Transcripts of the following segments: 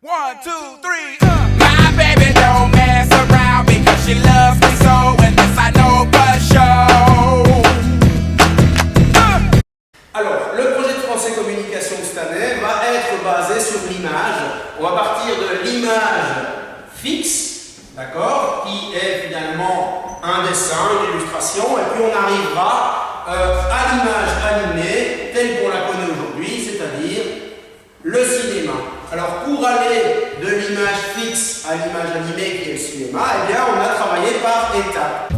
One, two, three. My baby don't mess around because she loves me so, and this I know for sure. Alors, le projet de Français Communication de cette année va être basé sur l'image. On va partir de l'image fixe, d'accord, qui est finalement un dessin, une illustration, et puis on arrivera à l'image animée telle qu'on la connaît aujourd'hui, c'est-à-dire le cinéma. Alors, pour aller de l'image fixe à l'image animée qui est le cinéma, eh bien, on a travaillé par étapes.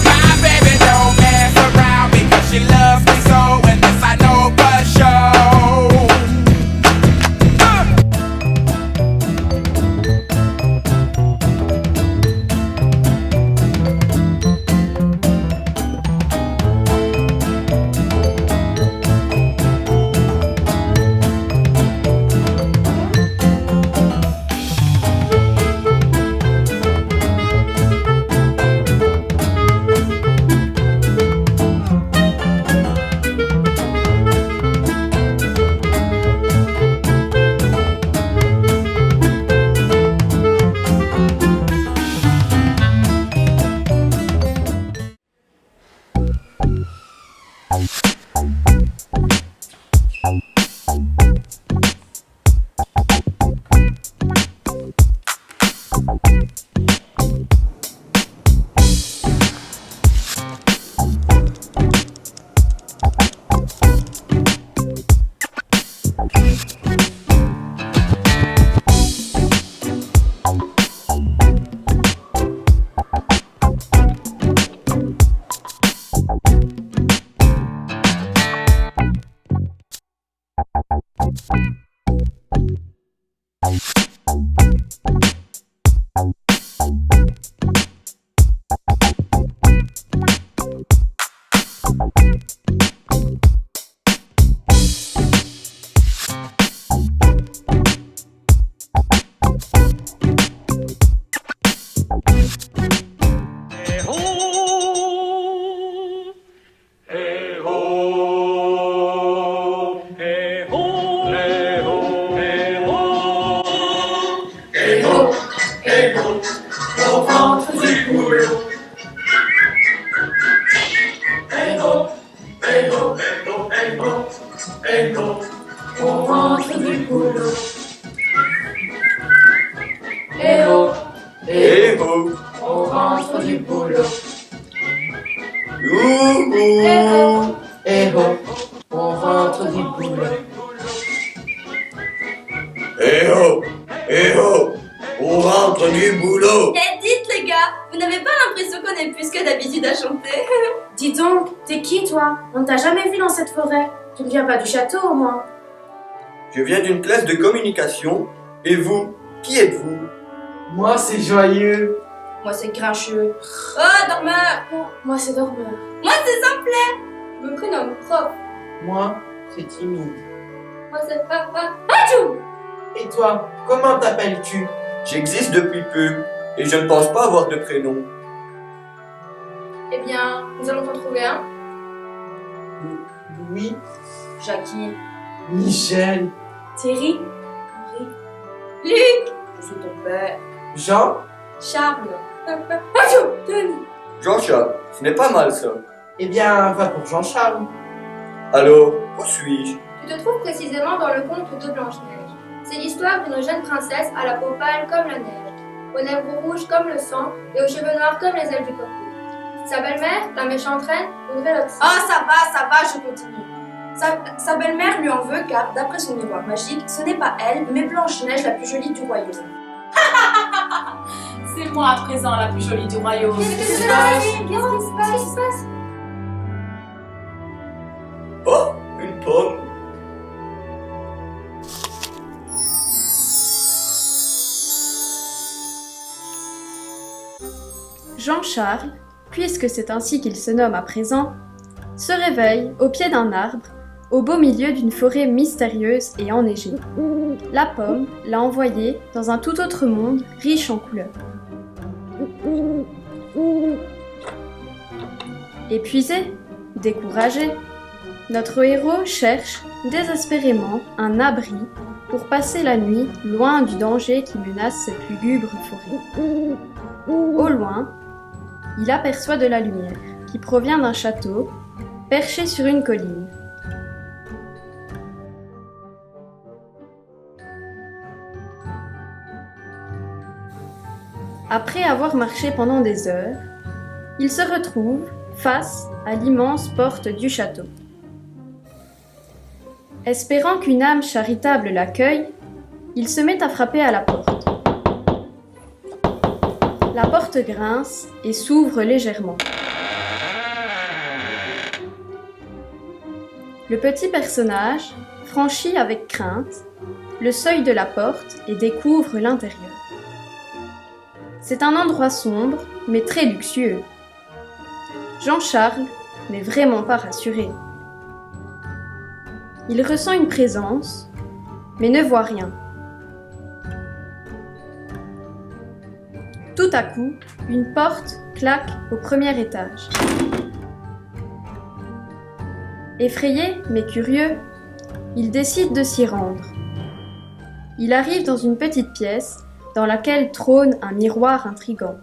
My baby don't mess around because she loves me so, and this I know for sure. Au ventre du boulot. Eh oh, eh oh, eh oh, eh oh, eh oh, au ventre du boulot. Eh oh, eh oh, au ventre du boulot. Eh oh, eh oh, au ventre du boulot. Eh oh, eh oh, au ventre du boulot. Eh, dites les gars, vous n'avez pas l'impression qu'on est plus que d'habitude à chanter? Dis donc, t'es qui toi? On ne t'a jamais vu dans cette forêt. Tu ne viens pas du château au moins? Je viens d'une classe de communication. Et vous, qui êtes-vous? Moi, c'est joyeux. Moi c'est grincheux. Oh, dormeur! Moi c'est dormeur. Moi, c'est simplet! Je me prénomme prof. Moi, c'est timide. Moi, c'est Achou! Et toi, comment t'appelles-tu? J'existe depuis peu. Et je ne pense pas avoir de prénom. Eh bien, nous allons t'en trouver un. Louis, Jackie. Michel, Thierry? Luc! Je suis ton père. Jean. Charles. Achou! Denis. Jean-Charles, ce n'est pas mal ça. Eh bien, va pour Jean-Charles. Alors, où suis-je? Tu te trouves précisément dans le conte de Blanche-Neige. C'est l'histoire d'une jeune princesse à la peau pâle comme la neige, aux lèvres rouges comme le sang et aux cheveux noirs comme les ailes du coco. Sa belle-mère, la méchante reine, voudrait le... Oh, ça va, je continue. Sa belle-mère lui en veut car, d'après son miroir magique, ce n'est pas elle, mais Blanche-Neige la plus jolie du royaume. C'est moi à présent la plus jolie du royaume. Qu'est-ce qui se passe? Qu'est-ce qui se passe? Oh, une pomme. Jean-Charles, puisque c'est ainsi qu'il se nomme à présent, se réveille au pied d'un arbre, au beau milieu d'une forêt mystérieuse et enneigée. La pomme l'a envoyé dans un tout autre monde riche en couleurs. Épuisé, découragé, notre héros cherche désespérément un abri pour passer la nuit loin du danger qui menace cette lugubre forêt. Au loin, il aperçoit de la lumière qui provient d'un château perché sur une colline. Après avoir marché pendant des heures, il se retrouve face à l'immense porte du château. Espérant qu'une âme charitable l'accueille, il se met à frapper à la porte. La porte grince et s'ouvre légèrement. Le petit personnage franchit avec crainte le seuil de la porte et découvre l'intérieur. C'est un endroit sombre, mais très luxueux. Jean-Charles n'est vraiment pas rassuré. Il ressent une présence, mais ne voit rien. Tout à coup, une porte claque au premier étage. Effrayé, mais curieux, il décide de s'y rendre. Il arrive dans une petite pièce dans laquelle trône un miroir intrigant.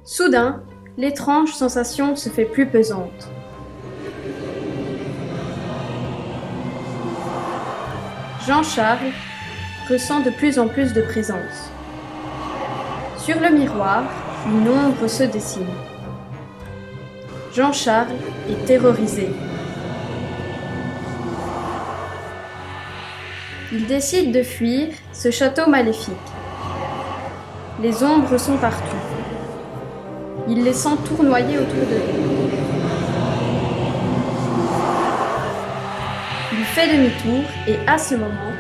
Soudain, l'étrange sensation se fait plus pesante. Jean-Charles ressent de plus en plus de présence. Sur le miroir, une ombre se dessine. Jean-Charles est terrorisé. Il décide de fuir ce château maléfique. Les ombres sont partout. Il les sent tournoyer autour de lui. Il fait demi-tour et à ce moment,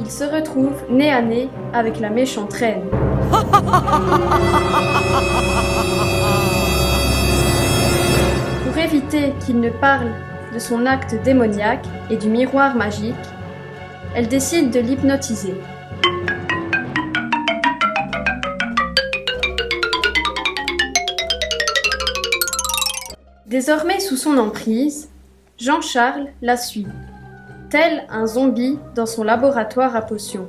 il se retrouve nez à nez avec la méchante reine. Pour éviter qu'il ne parle de son acte démoniaque et du miroir magique, elle décide de l'hypnotiser. Désormais sous son emprise, Jean-Charles la suit, tel un zombie dans son laboratoire à potions.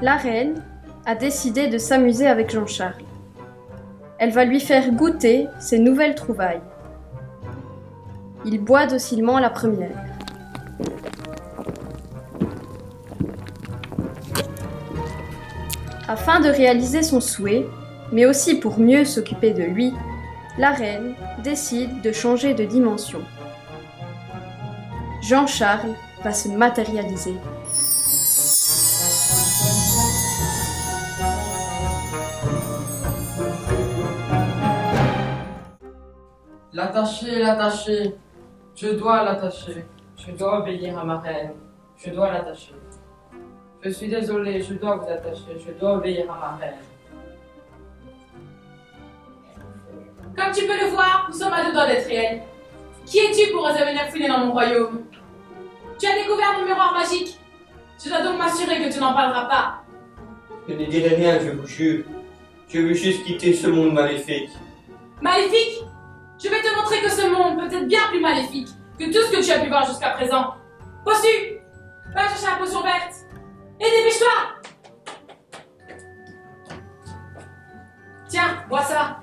La reine a décidé de s'amuser avec Jean-Charles. Elle va lui faire goûter ses nouvelles trouvailles. Il boit docilement la première. Afin de réaliser son souhait, mais aussi pour mieux s'occuper de lui, la reine décide de changer de dimension. Jean-Charles va se matérialiser. L'attacher. Je dois l'attacher. Je dois obéir à ma reine. Je dois l'attacher. Je suis désolé, je dois vous attacher. Je dois obéir à ma reine. Comme tu peux le voir, nous sommes à deux doigts d'être réels. Qui es-tu pour oser venir fouiner dans mon royaume? Tu as découvert mon miroir magique. Je dois donc m'assurer que tu n'en parleras pas. Je ne dirai rien, je vous jure. Je veux juste quitter ce monde maléfique. Maléfique? Je vais te montrer que ce monde peut être bien plus maléfique que tout ce que tu as pu voir jusqu'à présent. Bossu, va chercher la potion verte. Et dépêche-toi! Tiens, bois ça.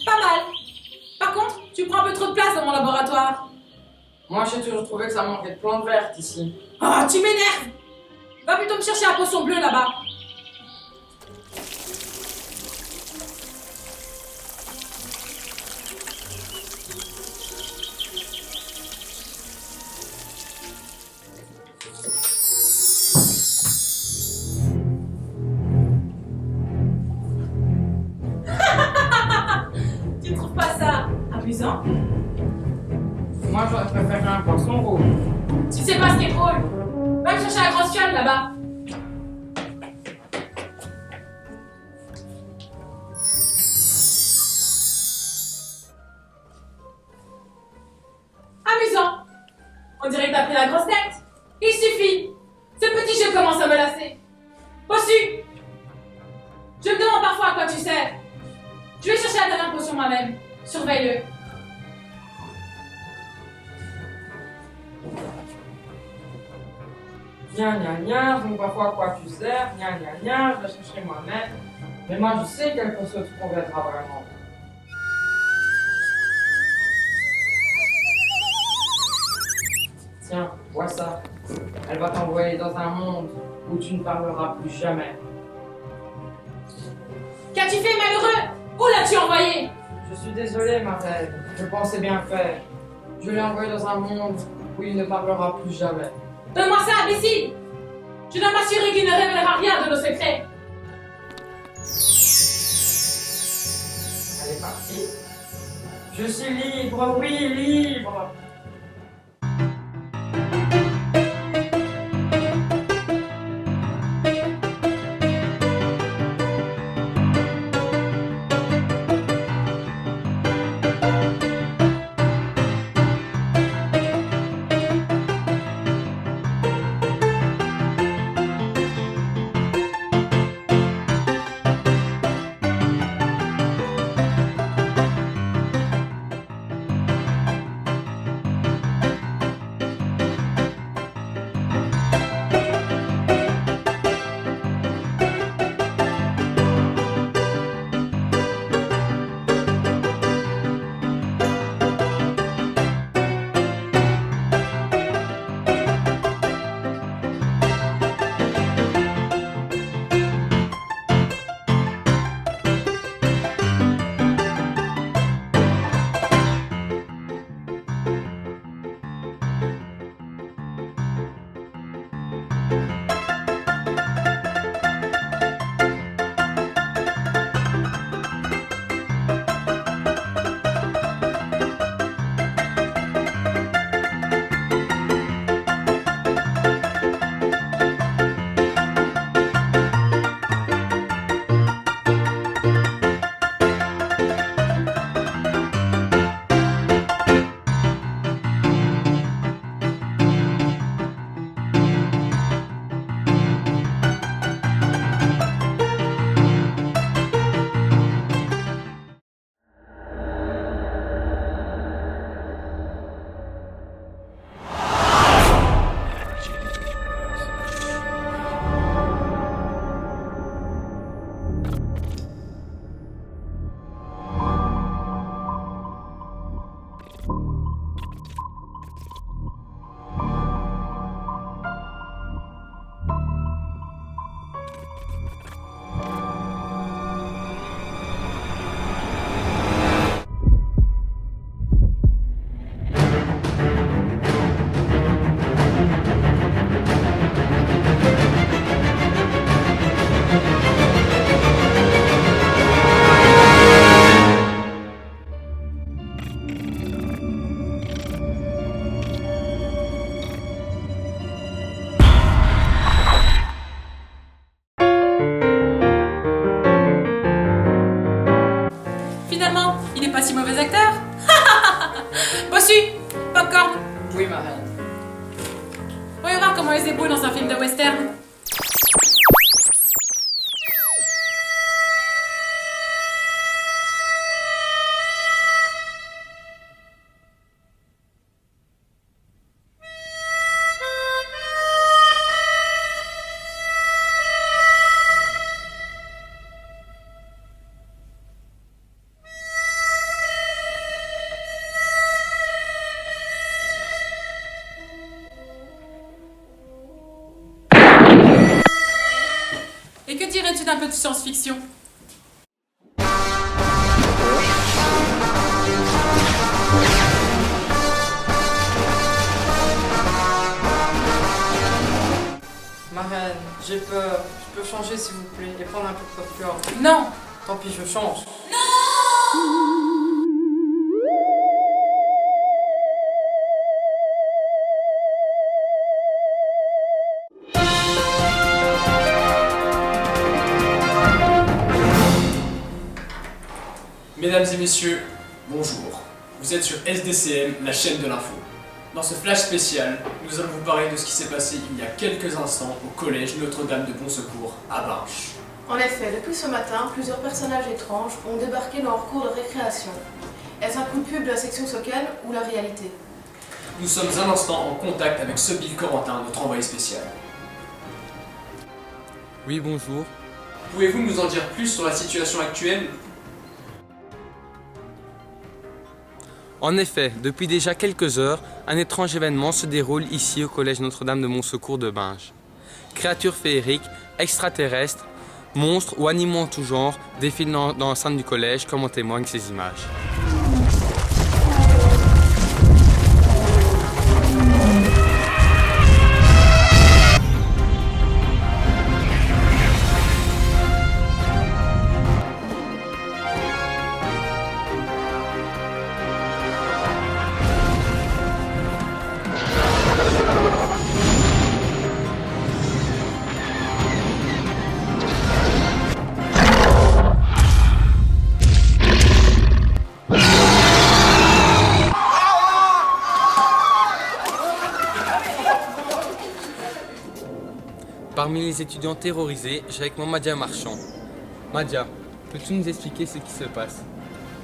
Pas mal. Par contre, tu prends un peu trop de place dans mon laboratoire. Moi, j'ai toujours trouvé que ça manquait de plantes vertes ici. Oh, tu m'énerves! plutôt me chercher la potion bleue là-bas. Tu trouves pas ça amusant? Moi, j'aurais préféré un poisson rouge. Tu sais pas ce qui est drôle? Va me chercher la grosse fiole là-bas. Amusant. On dirait que t'as pris la grosse tête. Il suffit. Ce petit jeu commence à me lasser. Bossu. Je me demande parfois à quoi tu sers. Je vais chercher la dernière potion moi-même. Surveille-le. Gna, je ne vois pas à quoi tu sers. Gna, je la chercherai moi-même. Mais moi, je sais quelle potion tu conviendra vraiment. Tiens, vois ça. Elle va t'envoyer dans un monde où tu ne parleras plus jamais. Qu'as-tu fait, malheureux? Où l'as-tu envoyé? Je suis désolé, ma reine. Je pensais bien faire. Je l'ai envoyé dans un monde où il ne parlera plus jamais. Donne-moi ça, imbécile! Je dois m'assurer qu'il ne révélera rien de nos secrets. Elle est partie. Je suis libre, oui, libre. comment il se débrouille dans un film de western. Et que dirais-tu d'un peu de science-fiction? Marraine, j'ai peur. Je peux changer s'il vous plaît et prendre un peu de popcorn. Non! Tant pis, je change. Mesdames et messieurs, bonjour. Vous êtes sur SDCM, la chaîne de l'info. Dans ce flash spécial, nous allons vous parler de ce qui s'est passé il y a quelques instants au collège Notre-Dame de Bon Secours à Binche. En effet, depuis ce matin, plusieurs personnages étranges ont débarqué dans leur cours de récréation. Est-ce un coup de pub de la section Soken ou la réalité? Nous sommes un instant en contact avec Sobil Corentin, notre envoyé spécial. Oui, bonjour. Pouvez-vous nous en dire plus sur la situation actuelle? En effet, depuis déjà quelques heures, un étrange événement se déroule ici au collège Notre-Dame de Bon Secours de Binche. Créatures féeriques, extraterrestres, monstres ou animaux en tout genre défilent dans l'enceinte du collège comme en témoignent ces images. Parmi les étudiants terrorisés, j'ai avec moi Madia Marchand. Madia, peux-tu nous expliquer ce qui se passe?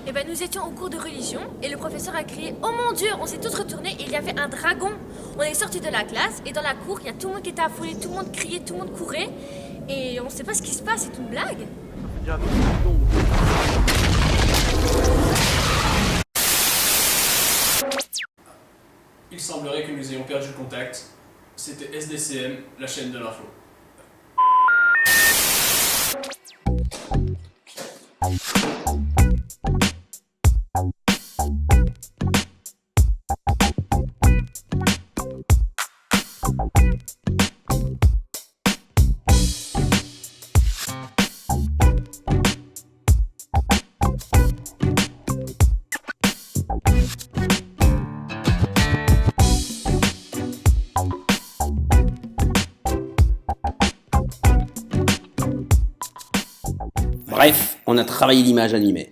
Eh ben, nous étions au cours de religion et le professeur a crié « Oh mon Dieu !» On s'est tous retournés et il y avait un dragon. On est sortis de la classe et dans la cour, il y a tout le monde qui était affolé, tout le monde criait, tout le monde courait. Et on sait pas ce qui se passe, c'est une blague. Il semblerait que nous ayons perdu le contact. C'était SDCM, la chaîne de l'info. Bref, on a travaillé l'image animée.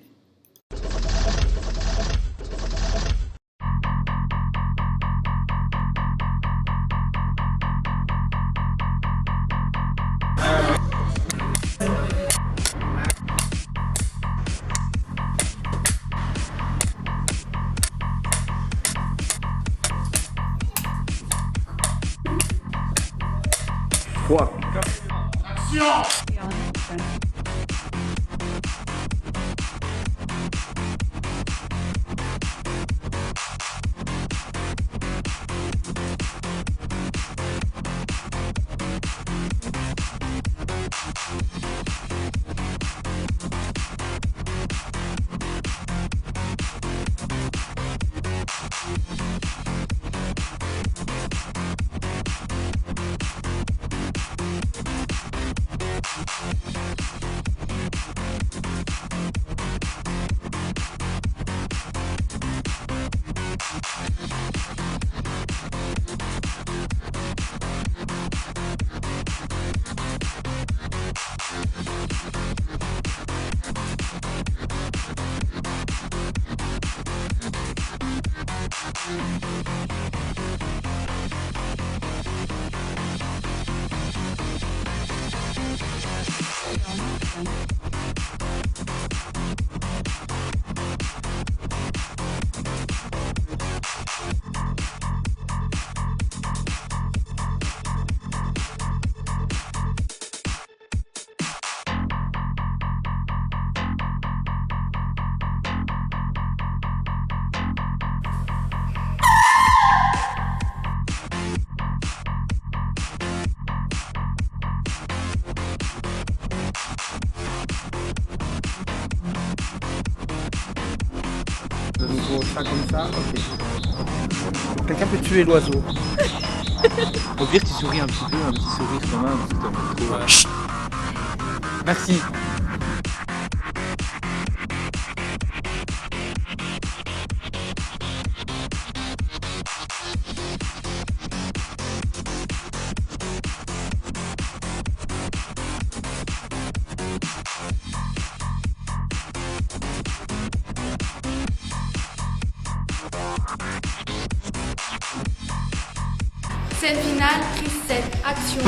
Thank you. ça comme ça, ok. Quelqu'un peut tuer l'oiseau. Au pire, tu souris un petit peu, un petit sourire quand même, parce que t'en mets trop. Merci. Scène finale, prise 7, action.